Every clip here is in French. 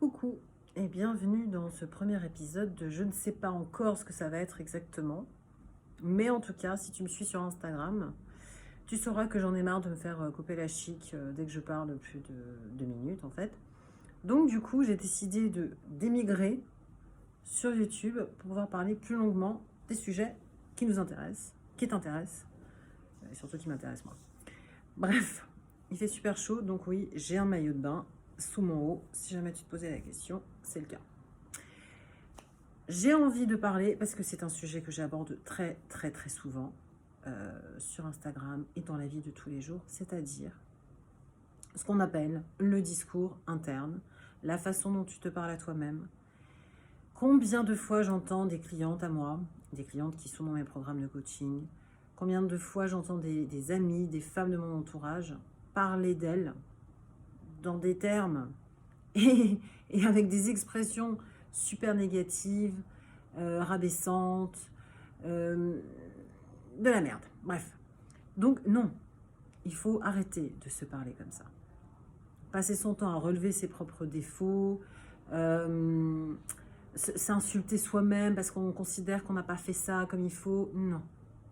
Coucou et bienvenue dans ce premier épisode de je ne sais pas encore ce que ça va être exactement. Mais en tout cas, si tu me suis sur Instagram, tu sauras que j'en ai marre de me faire couper la chic dès que je parle plus de 2 minutes en fait. Donc du coup, j'ai décidé d'émigrer sur YouTube pour pouvoir parler plus longuement des sujets qui nous intéressent, qui t'intéressent, et surtout qui m'intéressent moi. Bref, il fait super chaud, donc oui, j'ai un maillot de bain sous mon haut. Si jamais tu te posais la question, c'est le cas. J'ai envie de parler, parce que c'est un sujet que j'aborde très souvent sur Instagram et dans la vie de tous les jours, c'est-à-dire ce qu'on appelle le discours interne, la façon dont tu te parles à toi-même. Combien de fois j'entends des clientes à moi, des clientes qui sont dans mes programmes de coaching, combien de fois j'entends des amis, des femmes de mon entourage parler d'elles dans des termes et avec des expressions super négatives, rabaissantes, de la merde. Bref. Donc non, il faut arrêter de se parler comme ça. Passer son temps à relever ses propres défauts, s'insulter soi-même parce qu'on considère qu'on n'a pas fait ça comme il faut. Non,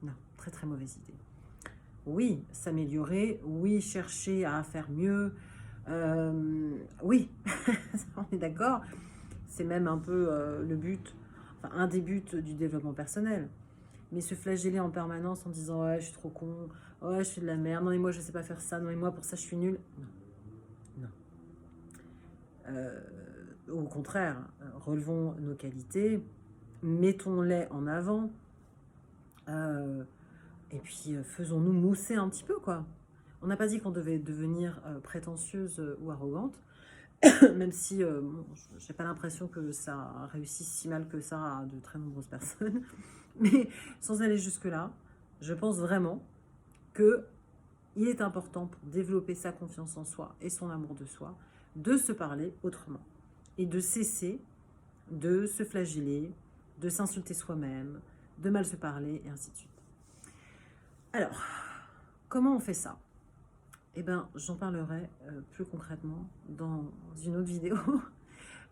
non, très mauvaise idée. Oui, s'améliorer, oui, chercher à faire mieux, oui, on est d'accord. C'est même un peu le but, enfin un des buts du développement personnel. Mais se flageller en permanence en disant ouais, je suis trop con, ouais, je fais de la merde, non, mais moi je sais pas faire ça, non, mais moi pour ça je suis nulle. Non, non. Au contraire, relevons nos qualités, mettons-les en avant, et puis faisons-nous mousser un petit peu, quoi. On n'a pas dit qu'on devait devenir prétentieuse ou arrogante, même si j'ai pas l'impression que ça réussisse si mal que ça à de très nombreuses personnes. Mais sans aller jusque-là, je pense vraiment qu'il est important pour développer sa confiance en soi et son amour de soi, de se parler autrement et de cesser de se flageller, de s'insulter soi-même, de mal se parler et ainsi de suite. Alors, comment on fait ça ? Eh bien, j'en parlerai plus concrètement dans une autre vidéo.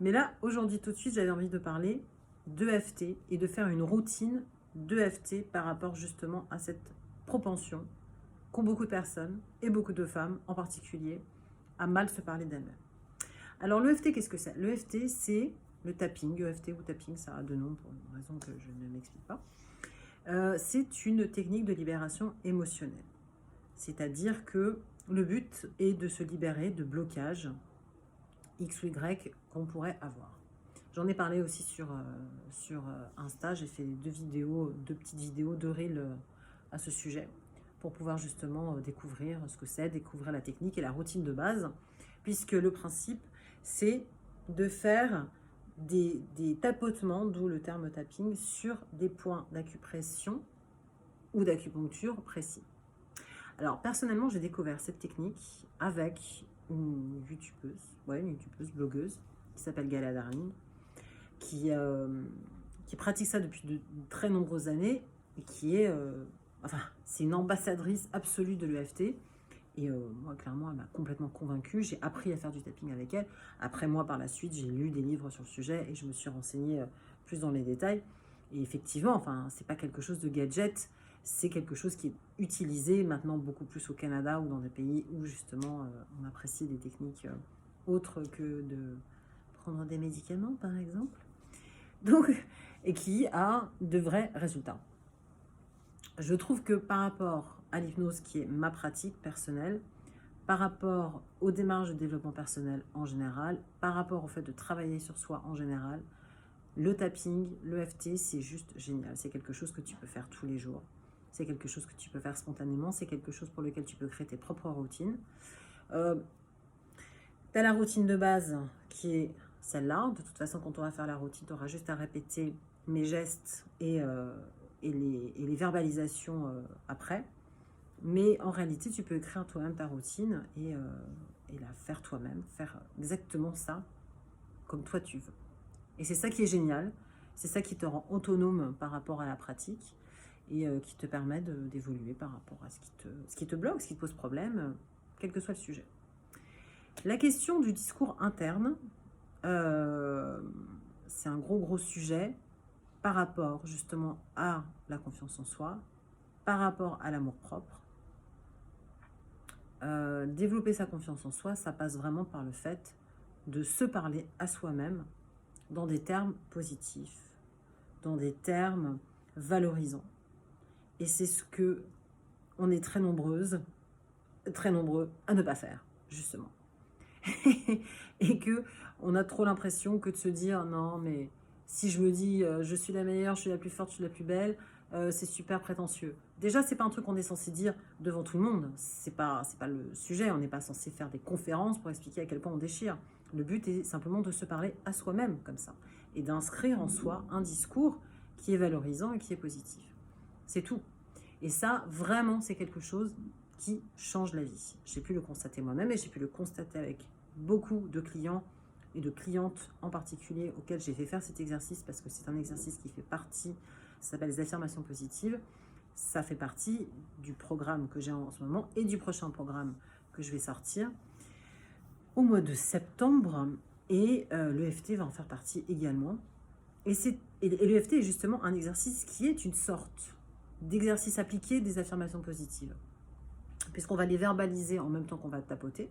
Mais là, aujourd'hui, tout de suite, j'avais envie de parler d'EFT et de faire une routine d'EFT par rapport justement à cette propension qu'ont beaucoup de personnes, et beaucoup de femmes en particulier, à mal se parler d'elles-mêmes. Alors, l'EFT, qu'est-ce que c'est ? L'EFT, c'est le tapping. EFT ou tapping, ça a deux noms pour une raison que je ne m'explique pas. C'est une technique de libération émotionnelle. C'est-à-dire que le but est de se libérer de blocages X ou Y qu'on pourrait avoir. J'en ai parlé aussi sur Insta, j'ai fait deux petites vidéos, 2 reels à ce sujet, pour pouvoir justement découvrir ce que c'est, découvrir la technique et la routine de base, puisque le principe, c'est de faire des tapotements, d'où le terme tapping, sur des points d'acupression ou d'acupuncture précis. Alors, personnellement, j'ai découvert cette technique avec une youtubeuse, blogueuse, qui s'appelle Gala Darling, qui pratique ça depuis de très nombreuses années et qui est, c'est une ambassadrice absolue de l'EFT. Et moi, clairement, elle m'a complètement convaincue. J'ai appris à faire du tapping avec elle. Après, moi, par la suite, j'ai lu des livres sur le sujet et je me suis renseignée plus dans les détails. Et effectivement, c'est pas quelque chose de gadget. C'est quelque chose qui est utilisé maintenant beaucoup plus au Canada ou dans des pays où justement on apprécie des techniques autres que de prendre des médicaments, par exemple. Donc, et qui a de vrais résultats. Je trouve que par rapport à l'hypnose, qui est ma pratique personnelle, par rapport aux démarches de développement personnel en général, par rapport au fait de travailler sur soi en général, le tapping, l'EFT, c'est juste génial. C'est quelque chose que tu peux faire tous les jours. C'est quelque chose que tu peux faire spontanément. C'est quelque chose pour lequel tu peux créer tes propres routines. Tu as la routine de base qui est celle-là. De toute façon, quand on va faire la routine, tu auras juste à répéter mes gestes et les verbalisations après. Mais en réalité, tu peux écrire toi-même ta routine et la faire toi-même. Faire exactement ça comme toi tu veux. Et c'est ça qui est génial. C'est ça qui te rend autonome par rapport à la pratique et qui te permet d'évoluer par rapport à ce qui te bloque, ce qui te pose problème, quel que soit le sujet. La question du discours interne, c'est un gros sujet par rapport justement à la confiance en soi, par rapport à l'amour-propre. Développer sa confiance en soi, ça passe vraiment par le fait de se parler à soi-même dans des termes positifs, dans des termes valorisants. Et c'est ce que on est très nombreux à ne pas faire, justement. Et que on a trop l'impression que de se dire non, mais si je me dis je suis la meilleure, je suis la plus forte, je suis la plus belle, c'est super prétentieux. Déjà, c'est pas un truc qu'on est censé dire devant tout le monde. C'est pas le sujet. On n'est pas censé faire des conférences pour expliquer à quel point on déchire. Le but est simplement de se parler à soi-même comme ça et d'inscrire en soi un discours qui est valorisant et qui est positif. C'est tout. Et ça, vraiment, c'est quelque chose qui change la vie. J'ai pu le constater moi-même et j'ai pu le constater avec beaucoup de clients et de clientes en particulier auxquels j'ai fait faire cet exercice parce que c'est un exercice qui fait partie, ça s'appelle les affirmations positives. Ça fait partie du programme que j'ai en ce moment et du prochain programme que je vais sortir au mois de septembre. Et l'EFT va en faire partie également. Et l'EFT est justement un exercice qui est une sorte d'exercice appliqué des affirmations positives. Puisqu'on va les verbaliser en même temps qu'on va tapoter.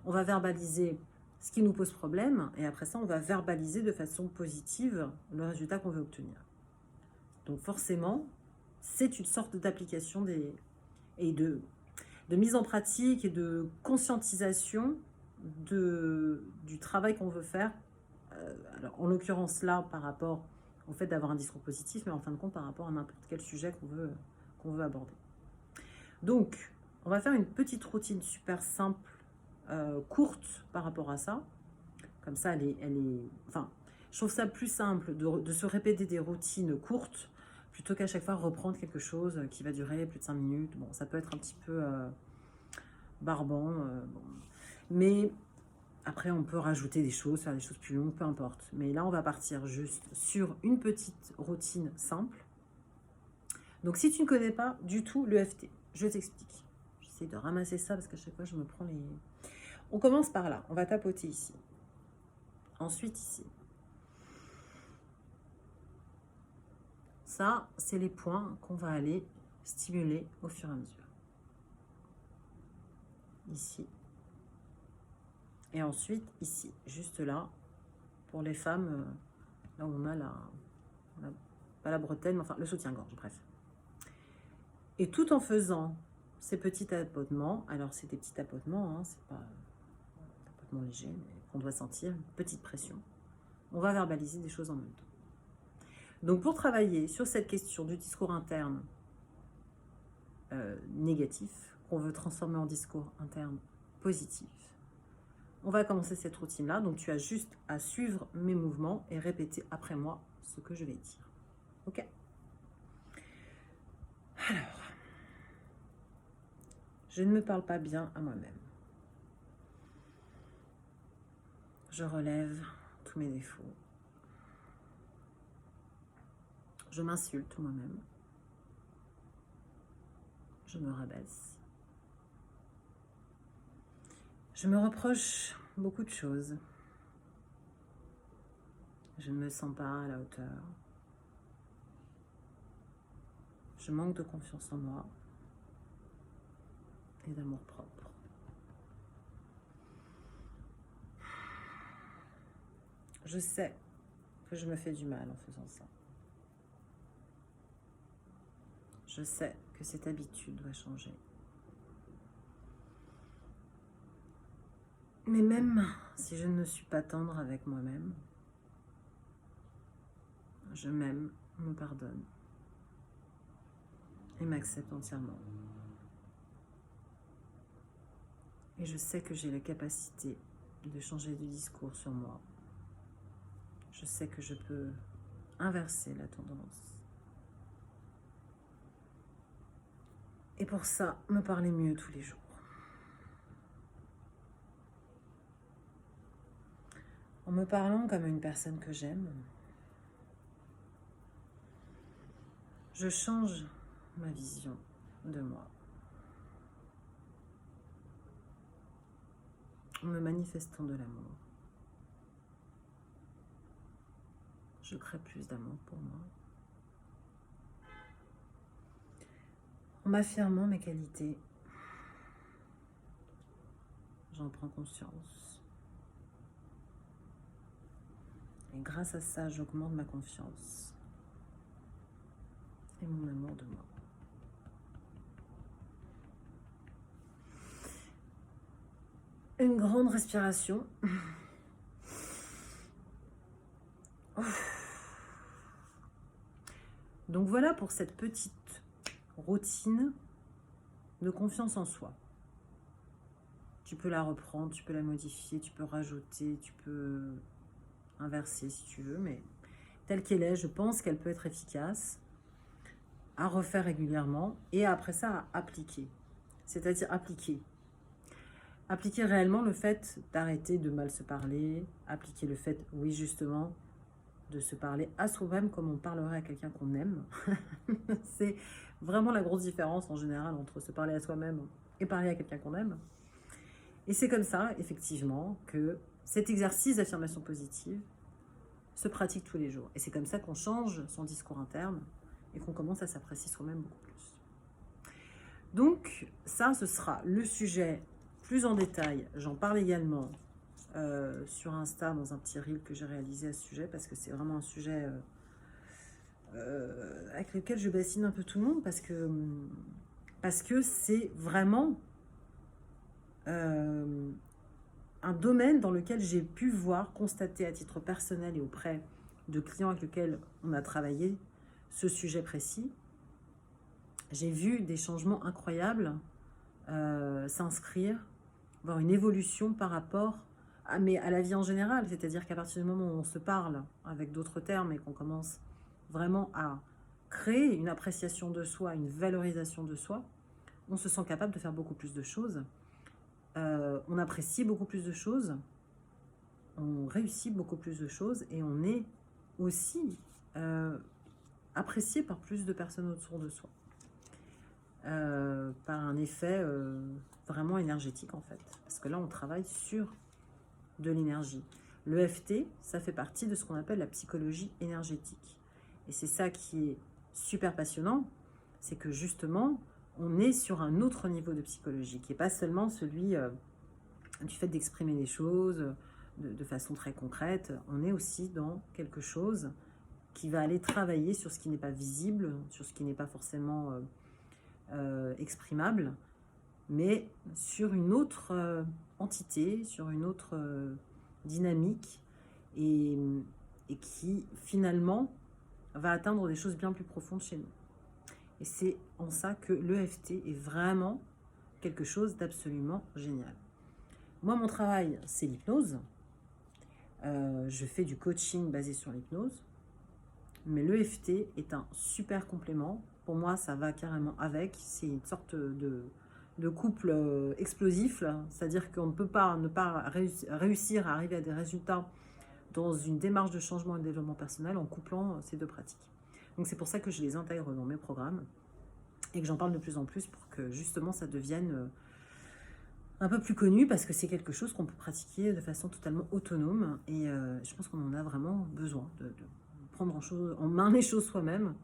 On va verbaliser ce qui nous pose problème et après ça, on va verbaliser de façon positive le résultat qu'on veut obtenir. Donc forcément, c'est une sorte d'application et de mise en pratique et de conscientisation du travail qu'on veut faire. Alors, en l'occurrence là, par rapport au fait d'avoir un discours positif, mais en fin de compte, par rapport à n'importe quel sujet qu'on veut aborder. Donc, on va faire une petite routine super simple, courte par rapport à ça. Comme ça, enfin, je trouve ça plus simple de se répéter des routines courtes plutôt qu'à chaque fois reprendre quelque chose qui va durer plus de 5 minutes. Bon, ça peut être un petit peu barbant. Bon. Mais après, on peut rajouter des choses, faire des choses plus longues, peu importe. Mais là, on va partir juste sur une petite routine simple. Donc, si tu ne connais pas du tout l'EFT, je t'explique. J'essaie de ramasser ça parce qu'à chaque fois, je me prends les... On commence par là. On va tapoter ici. Ensuite, ici. Ça, c'est les points qu'on va aller stimuler au fur et à mesure. Ici. Et ensuite, ici. Juste là, pour les femmes, là où on a pas la bretelle, mais enfin le soutien-gorge, bref. Et tout en faisant ces petits tapotements, alors c'est des petits tapotements, hein, c'est pas un tapotement léger, mais qu'on doit sentir, une petite pression. On va verbaliser des choses en même temps. Donc pour travailler sur cette question du discours interne négatif, qu'on veut transformer en discours interne positif, on va commencer cette routine-là. Donc tu as juste à suivre mes mouvements et répéter après moi ce que je vais dire. Ok? Alors, je ne me parle pas bien à moi-même. Je relève tous mes défauts. Je m'insulte moi-même. Je me rabaisse. Je me reproche beaucoup de choses. Je ne me sens pas à la hauteur. Je manque de confiance en moi et d'amour propre. Je sais que je me fais du mal en faisant ça. Je sais que cette habitude doit changer. Mais même si je ne suis pas tendre avec moi-même, je m'aime, me pardonne et m'accepte entièrement. Et je sais que j'ai la capacité de changer de discours sur moi. Je sais que je peux inverser la tendance. Et pour ça, me parler mieux tous les jours. En me parlant comme une personne que j'aime, je change ma vision de moi. En me manifestant de l'amour. Je crée plus d'amour pour moi. En m'affirmant mes qualités, j'en prends conscience. Et grâce à ça, j'augmente ma confiance et mon amour de moi. Une grande respiration. Donc voilà pour cette petite routine de confiance en soi. Tu peux la reprendre, tu peux la modifier, tu peux rajouter, tu peux inverser si tu veux, mais telle qu'elle est, je pense qu'elle peut être efficace à refaire régulièrement et après ça à appliquer. C'est-à-dire appliquer. Appliquer réellement le fait d'arrêter de mal se parler, appliquer le fait, oui justement, de se parler à soi-même comme on parlerait à quelqu'un qu'on aime. C'est vraiment la grosse différence en général entre se parler à soi-même et parler à quelqu'un qu'on aime. Et c'est comme ça, effectivement, que cet exercice d'affirmation positive se pratique tous les jours. Et c'est comme ça qu'on change son discours interne et qu'on commence à s'apprécier soi-même beaucoup plus. Donc ça, ce sera le sujet plus en détail. J'en parle également sur Insta dans un petit reel que j'ai réalisé à ce sujet parce que c'est vraiment un sujet avec lequel je bassine un peu tout le monde parce que c'est vraiment un domaine dans lequel j'ai pu voir, constater à titre personnel et auprès de clients avec lesquels on a travaillé ce sujet précis. J'ai vu des changements incroyables s'inscrire, voir une évolution par rapport à la vie en général. C'est-à-dire qu'à partir du moment où on se parle avec d'autres termes et qu'on commence vraiment à créer une appréciation de soi, une valorisation de soi, on se sent capable de faire beaucoup plus de choses. On apprécie beaucoup plus de choses, on réussit beaucoup plus de choses et on est aussi apprécié par plus de personnes autour de soi. Par un effet vraiment énergétique en fait. Parce que là, on travaille sur de l'énergie. L'EFT, ça fait partie de ce qu'on appelle la psychologie énergétique. Et c'est ça qui est super passionnant, c'est que justement, on est sur un autre niveau de psychologie, qui n'est pas seulement celui du fait d'exprimer les choses de façon très concrète. On est aussi dans quelque chose qui va aller travailler sur ce qui n'est pas visible, sur ce qui n'est pas forcément exprimable, mais sur une autre entité, sur une autre dynamique, et qui finalement va atteindre des choses bien plus profondes chez nous. Et c'est en ça que l'EFT est vraiment quelque chose d'absolument génial. Moi, mon travail, c'est l'hypnose. Je fais du coaching basé sur l'hypnose. Mais l'EFT est un super complément. Pour moi, ça va carrément avec. C'est une sorte de couple explosif. C'est-à-dire qu'on ne peut pas ne pas réussir à arriver à des résultats dans une démarche de changement et de développement personnel en couplant ces deux pratiques. Donc c'est pour ça que je les intègre dans mes programmes et que j'en parle de plus en plus pour que justement ça devienne un peu plus connu, parce que c'est quelque chose qu'on peut pratiquer de façon totalement autonome et je pense qu'on en a vraiment besoin de prendre en main les choses soi-même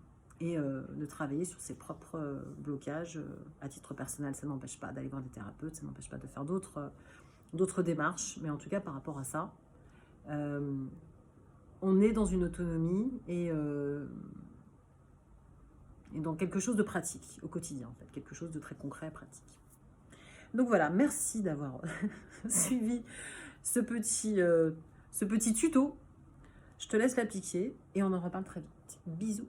et de travailler sur ses propres blocages à titre personnel. Ça n'empêche pas d'aller voir des thérapeutes, ça n'empêche pas de faire d'autres démarches, mais en tout cas par rapport à ça, on est dans une autonomie et dans quelque chose de pratique au quotidien, en fait, quelque chose de très concret et pratique. Donc voilà, merci d'avoir suivi ce petit tuto. Je te laisse l'appliquer et on en reparle très vite. Bisous.